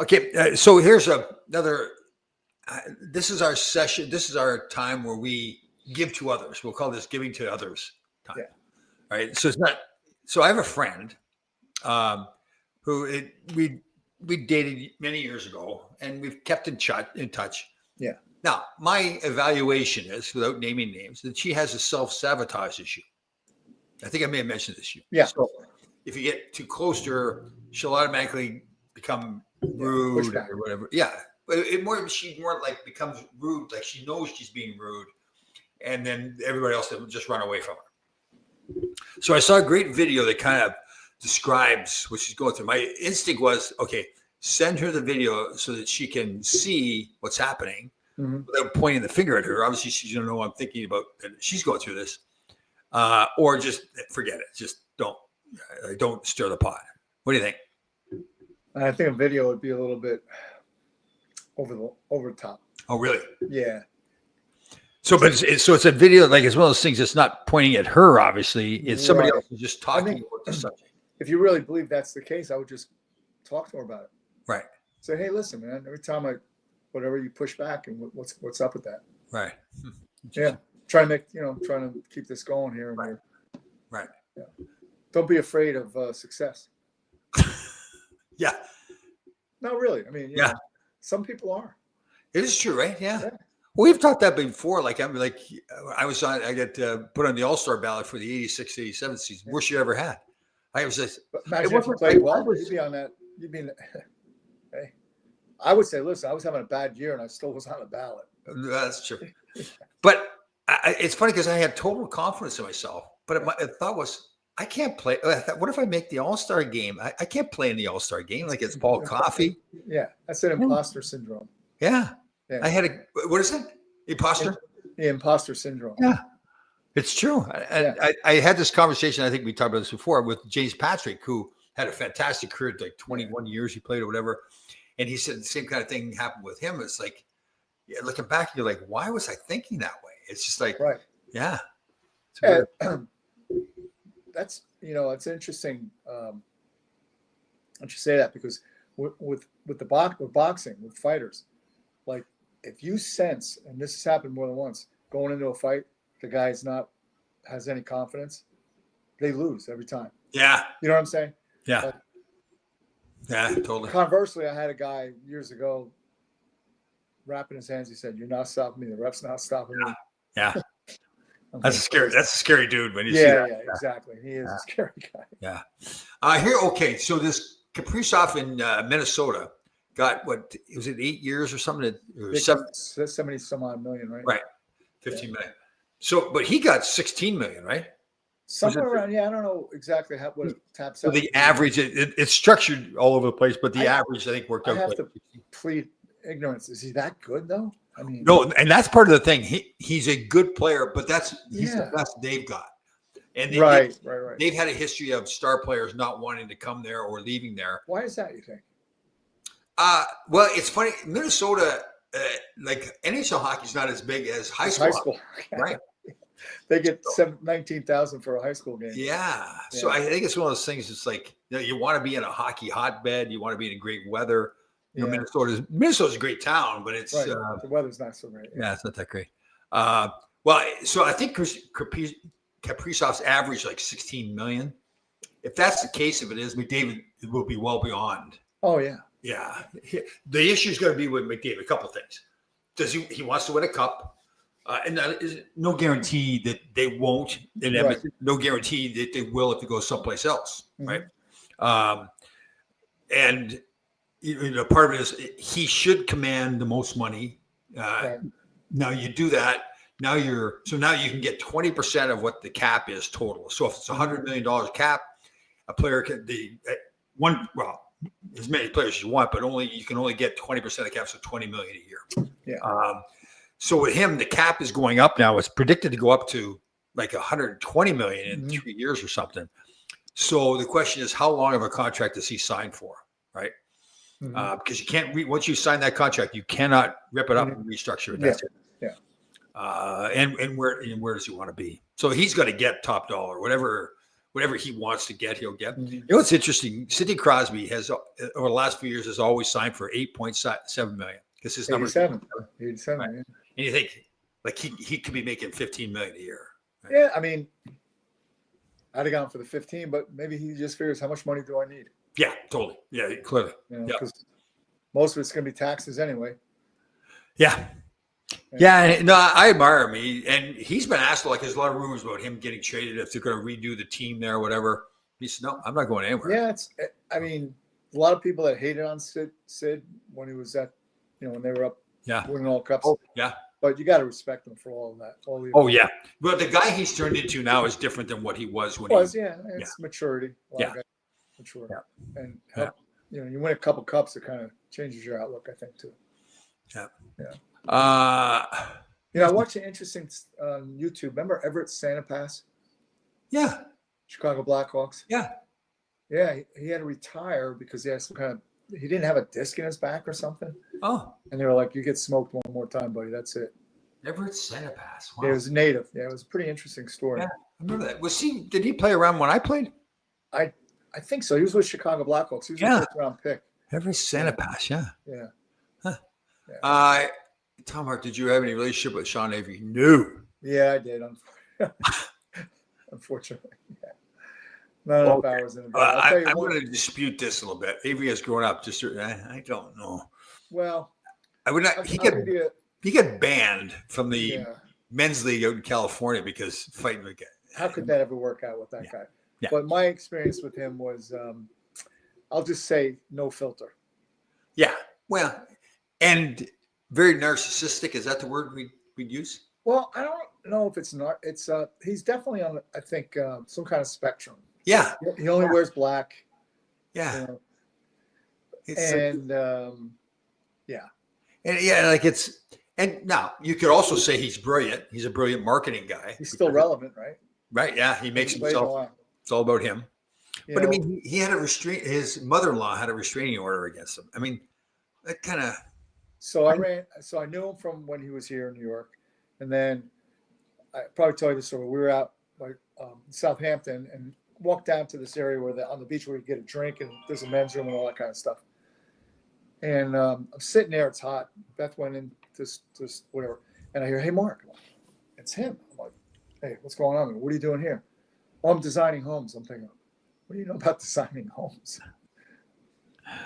Okay, so here's another. This is our session. This is our time where we give to others. We'll call this giving to others time. Yeah. All right. So it's not. So I have a friend we dated many years ago, and we've kept in touch. Yeah. Now, my evaluation is, without naming names, that she has a self-sabotage issue. I think I may have mentioned this issue. Yeah. So if you get too close to her, she'll automatically become rude pushback. or whatever. Yeah. But she more like becomes rude, like she knows she's being rude, and then everybody else will just run away from her. So I saw a great video that kind of describes what she's going through. My instinct was, okay, send her the video so that she can see what's happening without pointing the finger at her. Obviously, she's going to know I'm thinking about that she's going through this, or just forget it. Just don't stir the pot. What do you think? I think a video would be a little bit over the top. Oh, really? Yeah. So, but it's a video, like it's one of those things that's not pointing at her. Obviously, it's somebody Right. else who's just talking I think- about the subject. If you really believe that's the case, I would just talk to her about it. Right. Say, "Hey, listen, man. Every time whatever you push back, and what's up with that?" Right. Yeah. Trying to keep this going here. And Right. Right. Yeah. Don't be afraid of success. Yeah, Not really. I mean, Yeah. some people are. it is true, right? Yeah. Yeah. Well, we've talked that before. Like I got put on the All-Star ballot for the 86-87 season. Worst year I ever had. I was just, But imagine if wasn't you played like- well, I was- you'd be on that. You'd be. Hey, I would say, listen, I was having a bad year and I still was on the ballot. that's true. But it's funny because I had total confidence in myself. But my thought was, I can't play. What if I make the All-Star game? I can't play in the All-Star game. Like it's Paul Coffey. Yeah, that's an imposter syndrome. Yeah. Yeah. I had what is it? Imposter? The imposter syndrome. Yeah. It's true. I had this conversation. I think we talked about this before with James Patrick, who had a fantastic career, like 21 years he played or whatever. And he said the same kind of thing happened with him. It's like, looking back, you're like, why was I thinking that way? It's just like, Right. yeah. It's weird. That's it's interesting. Don't you say that, because with boxing, with fighters, like if you sense, and this has happened more than once, going into a fight, the guy's has any confidence, they lose every time. Yeah. You know what I'm saying? Yeah. Yeah, totally. Conversely, I had a guy years ago wrapping his hands. He said, "You're not stopping me. The ref's not stopping me." Yeah. I'm That's like, a scary dude when you see yeah, that. yeah, exactly. He is a scary guy. Yeah. Okay. So this Kaprizov in Minnesota got what was it, 8 years or something? Or 70 some odd million, right? Right. 15 million. So, but he got 16 million, right? Somewhere around. Yeah, I don't know exactly what it taps So out. the average, it's structured all over the place, but the I- average, I think, worked I out. have like to 16. plead ignorance. Is he that good though? I mean, No, and that's part of the thing. He's a good player, but he's Yeah. the best they've got. And right. they've had a history of star players not wanting to come there or leaving there. Why is that, you think? Well, it's funny. Minnesota, like NHL hockey is not as big as high It's school. high school. Right. They get 19,000 for a high school game. Yeah. So Yeah. I think it's one of those things. It's like, you want to be in a hockey hotbed. You want to be in great weather. Yeah. Minnesota's a great town, but it's Right. The weather's not so great. yeah, it's not that great. Well, so I think Kaprizov's average like 16 million. If that's the case, if it is, McDavid will be well beyond. Oh yeah. Yeah. The issue is going to be with McDavid. A couple of things. Does he wants to win a cup? And that is no guarantee that they won't in Edmonton. No guarantee that they will if they go someplace else, right? And part of it is he should command the most money Right. Now you do that. Now you can get 20% of what the cap is total. So if it's $100 million cap, a player can as many players as you want, but you can only get 20% of the cap, so $20 million a year. Yeah. So with him, the cap is going up now. It's predicted to go up to like 120 million in 3 years or something. So the question is, how long of a contract does he sign for? Right. Because you can't once you sign that contract, you cannot rip it up and restructure it. That's it. Yeah. And where does he want to be? So he's going to get top dollar, whatever he wants to get, he'll get. You know what's interesting? Sidney Crosby has over the last few years has always signed for 8.7 million because his number 87. Right. Yeah. And you think like he could be making 15 million a year. Right? Yeah, I mean, I'd have gone for the 15, but maybe he just figures how much money do I need? Yeah, totally. Yeah, clearly. Because most of it's going to be taxes anyway. Yeah. Yeah, no, I admire him. And he's been asked, like, there's a lot of rumors about him getting traded if they're going to redo the team there or whatever. He said, no, I'm not going anywhere. Yeah, I mean, a lot of people that hated on Sid when he was at, when they were up winning all cups. Oh, yeah. But you got to respect him for all of that. Yeah. But the guy he's turned into now is different than what he was when it's maturity. Mature. Yeah. And you win a couple cups, it kind of changes your outlook, I think, too. Yeah. Yeah. I watched an interesting YouTube. Remember Everett Santa Pass? Yeah. Chicago Blackhawks. Yeah. Yeah, he had to retire because he had he didn't have a disc in his back or something. Oh. And they were like, you get smoked one more time, buddy. That's it. Everett Santa Pass. Wow. Yeah, it was native. Yeah, it was a pretty interesting story. Yeah, I remember that. Did he play around when I played? I think so. He was with Chicago Blackhawks. He was a first-round pick. Everett Santa Pass, yeah. Yeah. Huh. Yeah. Tom Hart, did you have any relationship with Sean Avery? No. Yeah, I did. Unfortunately. Yeah. Not enough hours in the day. I'm going to dispute this a little bit. Avery has grown up. I don't know. Well, I would not. He got banned from the men's league out in California because fighting with guys. How could that ever work out with that guy? Yeah. But my experience with him was, I'll just say, no filter. Yeah. Well, and very narcissistic. Is that the word we'd use? Well, I don't know if it's not. It's he's definitely on, I think, some kind of spectrum. Yeah. He only wears black. Yeah. And And now you could also say he's brilliant. He's a brilliant marketing guy. He's still relevant, right? Right. Yeah. He makes himself. It's all about him. But I mean, he had his mother-in-law had a restraining order against him. I mean, that kind of. So I knew him from when he was here in New York. And then I probably told you the story. We were out like Southampton and walked down to this area on the beach where you get a drink and there's a men's room and all that kind of stuff. And I'm sitting there. It's hot. Beth went in this whatever. And I hear, hey, Mark. It's him. I'm like, hey, what's going on? What are you doing here? Oh, I'm designing homes. I'm thinking, what do you know about designing homes?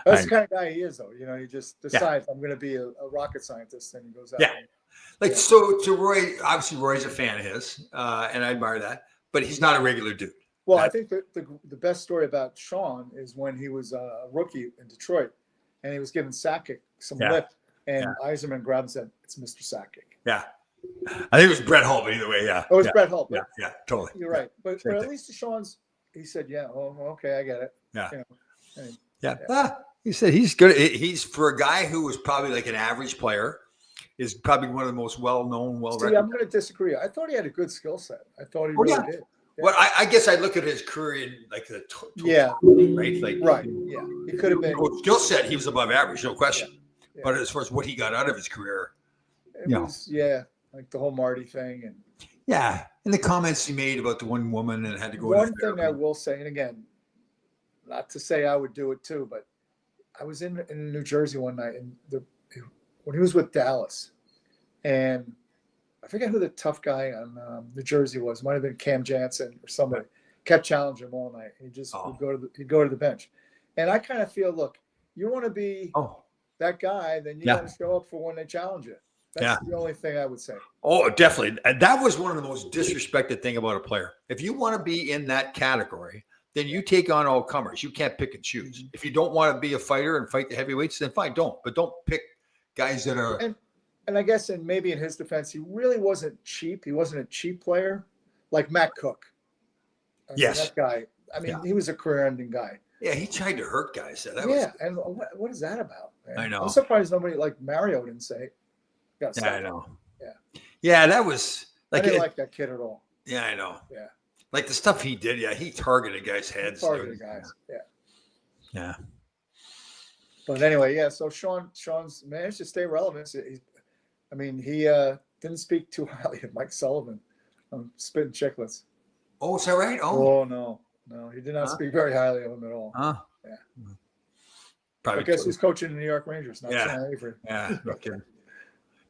That's the kind of guy he is, though. He just decides I'm going to be a rocket scientist, and he goes out. Yeah. So to Roy, obviously Roy's a fan of his, and I admire that. But he's not a regular dude. Well, I think the best story about Sean is when he was a rookie in Detroit, and he was giving Sakic some lip, and Yzerman grabbed and said, "It's Mr. Sakic." Yeah. I think it was Brett Hull, but either way, yeah. Oh, it was Brett Hull. Yeah, totally. You're right. But at least to Sean's, he said, yeah, oh, okay, I get it. Yeah. He said he's good. He's, for a guy who was probably like an average player, is probably one of the most well-known, See, I'm going to disagree. I thought he had a good skill set. I thought he really did. Yeah. Well, I guess I look at his career in like the right? Like, right. Yeah. He could have been. Skill set, he was above average, no question. Yeah. But as far as what he got out of his career, it was, like the whole Marty thing. And the comments he made about the one woman and had to go. One thing I will say, and again, not to say I would do it too, but I was in New Jersey one night and when he was with Dallas, and I forget who the tough guy on New Jersey was. Might have been Cam Jansen or somebody. Kept challenging him all night. He just he'd go to the bench, and I kind of feel, look, you want to be that guy, then you got to show up for when they challenge you. That's the only thing I would say. Oh, definitely. That was one of the most disrespected thing about a player. If you want to be in that category, then you take on all comers. You can't pick and choose. If you don't want to be a fighter and fight the heavyweights, then fine, don't. But don't pick guys that are. And and I guess, and maybe in his defense, he really wasn't cheap. He wasn't a cheap player like Matt Cook. I mean, Yes. that guy. I mean, he was a career-ending guy. Yeah, he tried to hurt guys. That Yeah, and what is that about? Man? I know. I'm surprised nobody like Mario didn't say. Yeah, I know. Yeah. Yeah, that was I like didn't like that kid at all. Yeah, I know. Yeah. Like the stuff he did. Yeah, he targeted guys' heads. Targeted guys. Yeah. Yeah. But anyway, yeah. So Sean's managed to stay relevant. I mean, he didn't speak too highly of Mike Sullivan. Spitting chicklets. Oh, is that right? Oh, No, he did not speak very highly of him at all. Yeah. I guess he's coaching the New York Rangers, not Yeah. Sean Avery. Yeah, no kidding.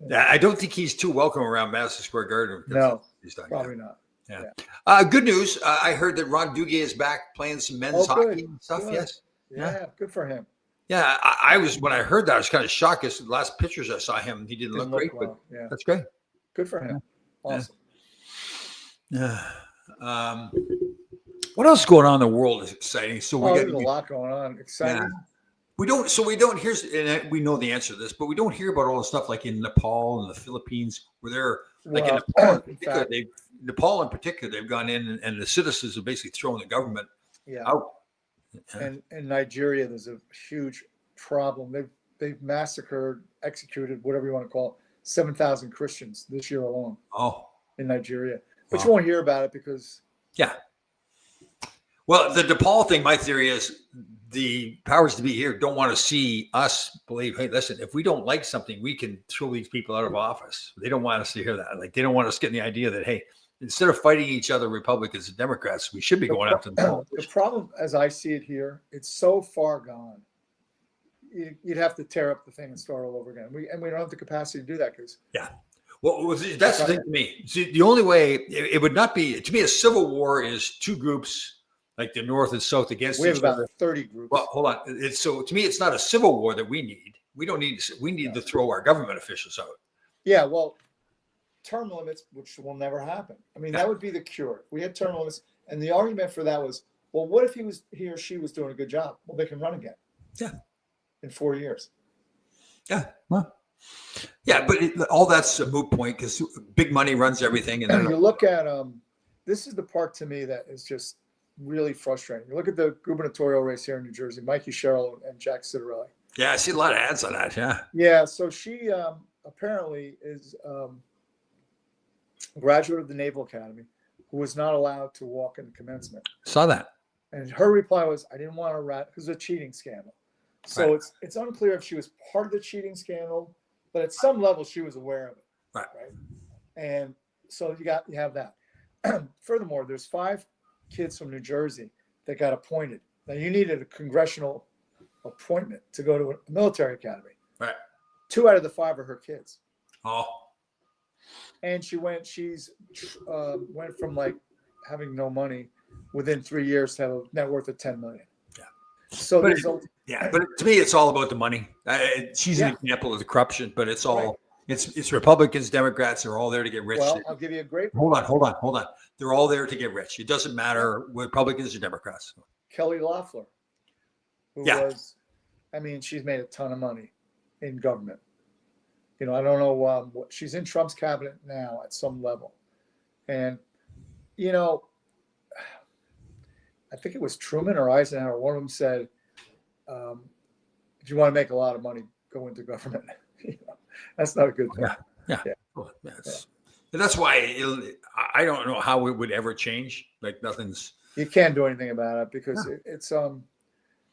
Yeah, I don't think he's too welcome around Madison Square Garden. No, he's done. probably not. Yeah. Good news. I heard that Ron Duguay is back playing some men's hockey and stuff. Good. Yes. Yeah, good for him. Yeah, I was when I heard that I was kind of shocked because the last pictures I saw him, he didn't look great, well. but that's great. Good for him. Awesome. Yeah. What else is going on in the world is exciting. So we there's a lot going on. Exciting. Yeah. We don't hear, and we know the answer to this, but we don't hear about all the stuff like in Nepal and the Philippines where they're like in Nepal in particular, they've gone in and the citizens have basically thrown the government out. Yeah. And in Nigeria, there's a huge problem. They've massacred, executed, whatever you want to call it, 7,000 Christians this year alone. Oh, in Nigeria, but you won't hear about it because. Yeah. Well, the Nepal thing, my theory is the powers to be here don't want to see us believe, hey, listen, if we don't like something, we can throw these people out of office. They don't want us to hear that. Like, they don't want us getting the idea that, hey, instead of fighting each other, Republicans and Democrats, we should be going after them. The problem, as I see it here, it's so far gone. You'd have to tear up the thing and start all over again. We don't have the capacity to do that because. Yeah. Well, that's the thing to me. See, the only way it would not be, to me, a civil war is two groups like the North and South against each other. We have about 30 groups. Well, hold on. So to me, it's not a civil war that we need. We don't need. We need to throw our government officials out. Yeah, well, term limits, which will never happen. I mean, that would be the cure. We had term limits, and the argument for that was, well, what if he or she was doing a good job? Well, they can run again. Yeah. In 4 years. Yeah. Well. Yeah, but all that's a moot point because big money runs everything. And you look at this is the part to me that is just really frustrating. You look at the gubernatorial race here in New Jersey, Mikey Sherrill and Jack Citarelli. Yeah, I see a lot of ads on that. Yeah. Yeah. So she apparently is a graduate of the Naval Academy who was not allowed to walk in the commencement. Saw that. And her reply was, I didn't want to rat because it was a cheating scandal. So it's unclear if she was part of the cheating scandal, but at some level she was aware of it. Right. And so you have that. Furthermore, there's 5 kids from New Jersey that got appointed. Now you needed a congressional appointment to go to a military academy. Right. 2 out of the 5 are her kids. Oh. And she's went from like having no money within 3 years to have a net worth of 10 million. Yeah. So but to me, it's all about the money. She's an example of the corruption, but it's all it's Republicans, Democrats are all there to get rich. Well, I'll give you a great. Hold on. They're all there to get rich. It doesn't matter Republicans or Democrats. Kelly Loeffler, who was, I mean, she's made a ton of money in government. You know, I don't know what she's in Trump's cabinet now at some level, and you know, I think it was Truman or Eisenhower. One of them said, "If you want to make a lot of money, go into government." You know, that's not a good thing. Yeah. Well, that's why I don't know how it would ever change. Like nothing's. You can't do anything about it because it's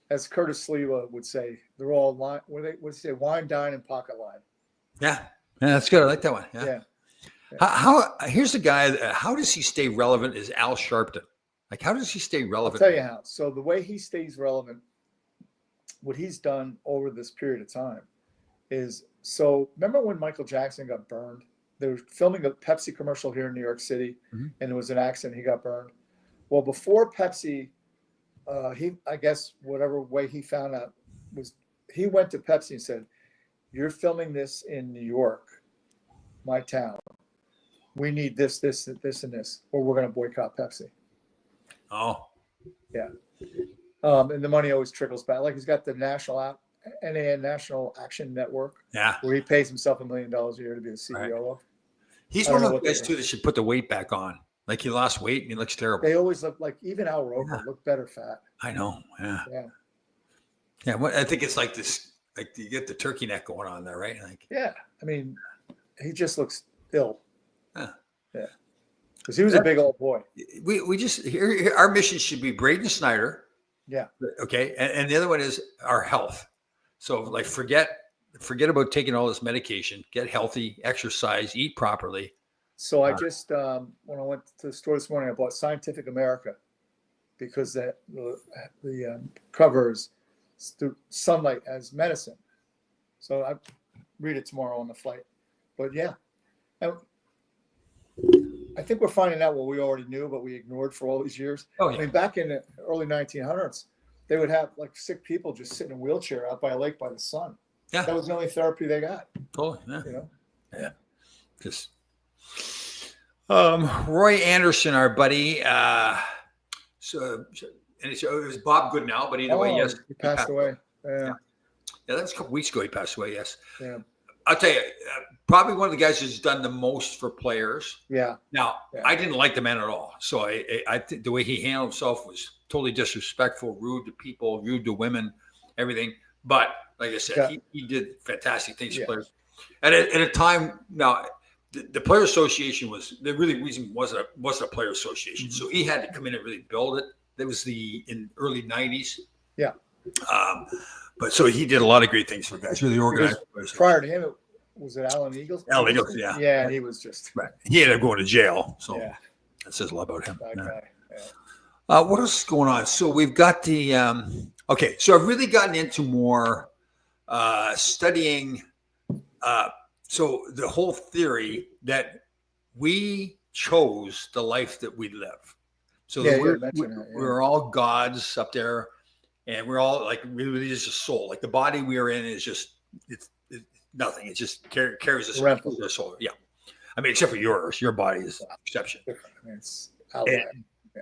as Curtis Sliwa would say, they're all what do you say, wine, dine, and pocket line. Yeah, that's good. I like that one. Yeah. How here's the guy. How does he stay relevant? Is Al Sharpton? Like, how does he stay relevant? I'll tell you how. So the way he stays relevant, what he's done over this period of time is, so remember when Michael Jackson got burned? They were filming a Pepsi commercial here in New York City, and there was an accident. He got burned. Well, before Pepsi, I guess whatever way he found out was, he went to Pepsi and said, "You're filming this in New York, my town. We need this, this, and this, or we're going to boycott Pepsi." Oh, yeah. And the money always trickles back. Like, he's got the national NAN National Action Network, Yeah. where he pays himself $1 million a year to be the CEO of. He's I one don't of know those what guys they- too that should put the weight back on. Like he lost weight and he looks terrible. They always look like, even Al Roker Yeah. looked better fat. I know. Yeah. Yeah. Yeah. I think it's like this, like you get the turkey neck going on there, right? Like, Yeah. I mean, he just looks ill. Yeah. Yeah. Because he was a big old boy. we just, here, our mission should be Braden Snyder. Yeah. Okay. And the other one is our health. So like, forget about taking all this medication, get healthy, exercise, eat properly. So I just, when I went to the store this morning, I bought Scientific America because the covers sunlight as medicine. So I read it tomorrow on the flight. But yeah, and I think we're finding out what we already knew, but we ignored for all these years. Oh, I yeah. mean, back in the early 1900s, they would have like sick people just sit in a wheelchair out by a lake by the sun. Yeah. That was the only therapy they got, Totally. Yeah. you know? Just Roy Anderson, our buddy. And it was Bob Goodnow, but either way, yes, He passed away. Yeah. Yeah, that was a couple weeks ago. He passed away. Yes, Yeah. I'll tell you, probably one of the guys who's done the most for players. Yeah. Now, Yeah. I didn't like the man at all. So I think the way he handled himself was totally disrespectful, rude to people, rude to women, everything. But like I said, Yeah. he did fantastic things for Yeah. players. And at a time now, the player association was the really reason wasn't a player association. So he had to come in and really build it. That was in early '90s. Yeah. But so he did a lot of great things for guys. Really organized. Prior to him, was it Alan Eagles? Al Eagles, yeah. Yeah, and he was just, Right. He ended up going to jail. So yeah, that says a lot about him. that Yeah. guy. Yeah. What else is going on? So we've got the okay. So I've really gotten into more studying. So the whole theory that we chose the life that we live. So Yeah, that you we're, mentioned that, yeah. we're all gods up there, and we're all like really just a soul. Like the body we are in is just it's nothing. It just carries us Rental. our soul. Yeah, I mean, except for yours. Your body is an exception. Different. I mean, it's outlier.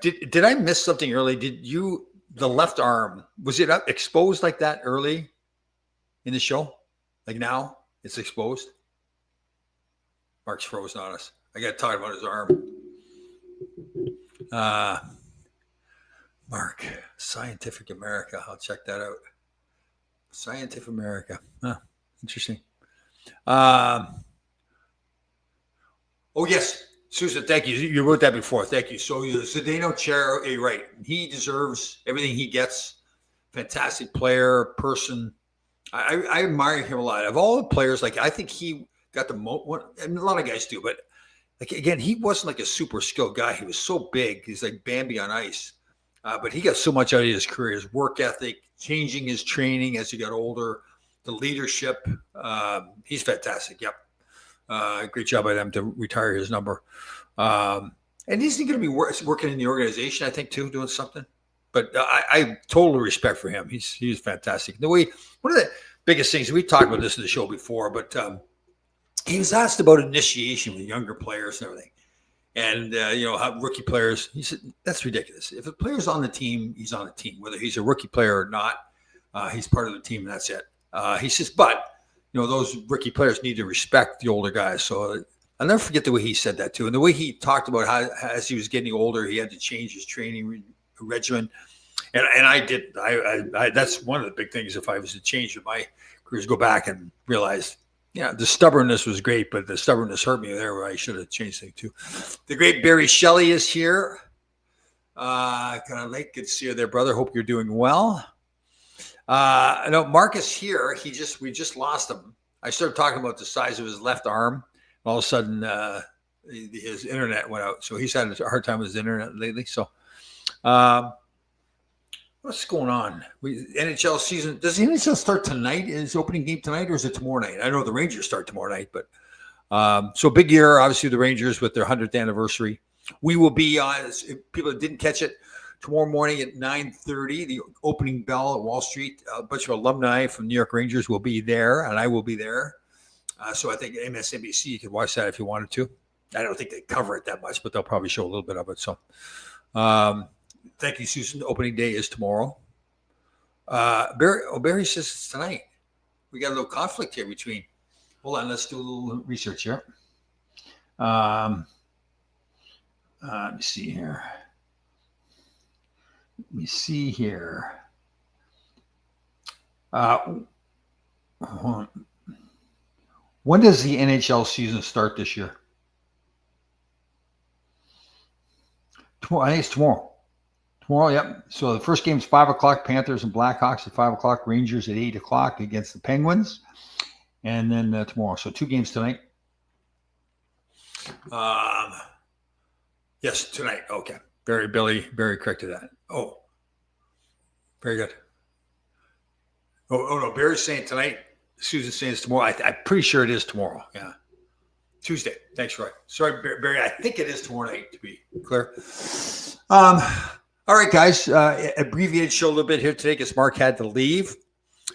Did I miss something early? The left arm, was it up exposed like that early in the show? Like now it's exposed? Mark's frozen on us. I got to talk about his arm. Mark, Scientific America. I'll check that out. Scientific America. Huh, interesting. Oh, yes. Susan, thank you. You wrote that before. Thank you. So the Zdeno chair, you're right. He deserves everything he gets. Fantastic player, person. I admire him a lot. Of all the players, like I think he got the most. And a lot of guys do, but like again, he wasn't like a super skilled guy. He was so big. He's like Bambi on ice. But he got so much out of his career, his work ethic, changing his training as he got older, the leadership. He's fantastic. Yep. Great job by them to retire his number. And he's going to be working in the organization, I think, too, doing something. But I totally respect for him. He's fantastic. One of the biggest things, we talked about this in the show before, but he was asked about initiation with younger players and everything. And, how rookie players, he said, that's ridiculous. If a player's on the team, he's on the team. Whether he's a rookie player or not, he's part of the team, and that's it. He says, but, those rookie players need to respect the older guys. So I'll never forget the way he said that, too. And the way he talked about how, as he was getting older, he had to change his training regimen. And I did. I that's one of the big things. If I was to change my careers, go back and realize, the stubbornness was great, but the stubbornness hurt me there where I should have changed things too. The great Barry Shelley is here. Kind of late. Good to see you there, brother. Hope you're doing well. I know Marcus here. We just lost him. I started talking about the size of his left arm. All of a sudden, his internet went out. So he's had a hard time with his internet lately. So, what's going on? NHL season, does the NHL start tonight? Is opening game tonight, or is it tomorrow night? I know the Rangers start tomorrow night, but so big year, obviously, the Rangers with their 100th anniversary. We will be on, people that didn't catch it, tomorrow morning at 9:30, the opening bell at Wall Street. A bunch of alumni from New York Rangers will be there, and I will be there. So I think MSNBC, you can watch that if you wanted to. I don't think they cover it that much, but they'll probably show a little bit of it. So thank you, Susan. Opening day is tomorrow. Barry says it's tonight. We got a little conflict here between. Hold on, let's do a little research here. Let me see here. When does the NHL season start this year? I think it's tomorrow. Tomorrow, yep. So the first game is 5 o'clock, Panthers and Blackhawks at 5 o'clock, Rangers at 8 o'clock against the Penguins. And then tomorrow. So 2 games tonight. Yes, tonight. Okay. Billy, very correct to that. Oh, very good. Oh no, Barry's saying tonight. Susan's saying it's tomorrow. I'm pretty sure it is tomorrow. Yeah. Tuesday. Thanks, Roy. Sorry, Barry. I think it is tomorrow night, to be clear. All right, guys. Abbreviated show a little bit here today because Mark had to leave.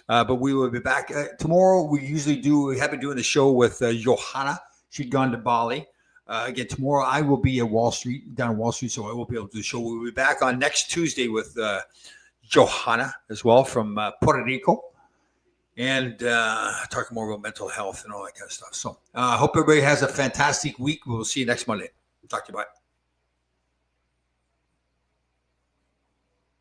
But we will be back tomorrow. We have been doing the show with Johanna. She'd gone to Bali. Again, tomorrow I will be at down Wall Street, so I won't be able to do the show. We'll be back on next Tuesday with Johanna as well from Puerto Rico. And talking more about mental health and all that kind of stuff. So I hope everybody has a fantastic week. We'll see you next Monday. Talk to you. Bye.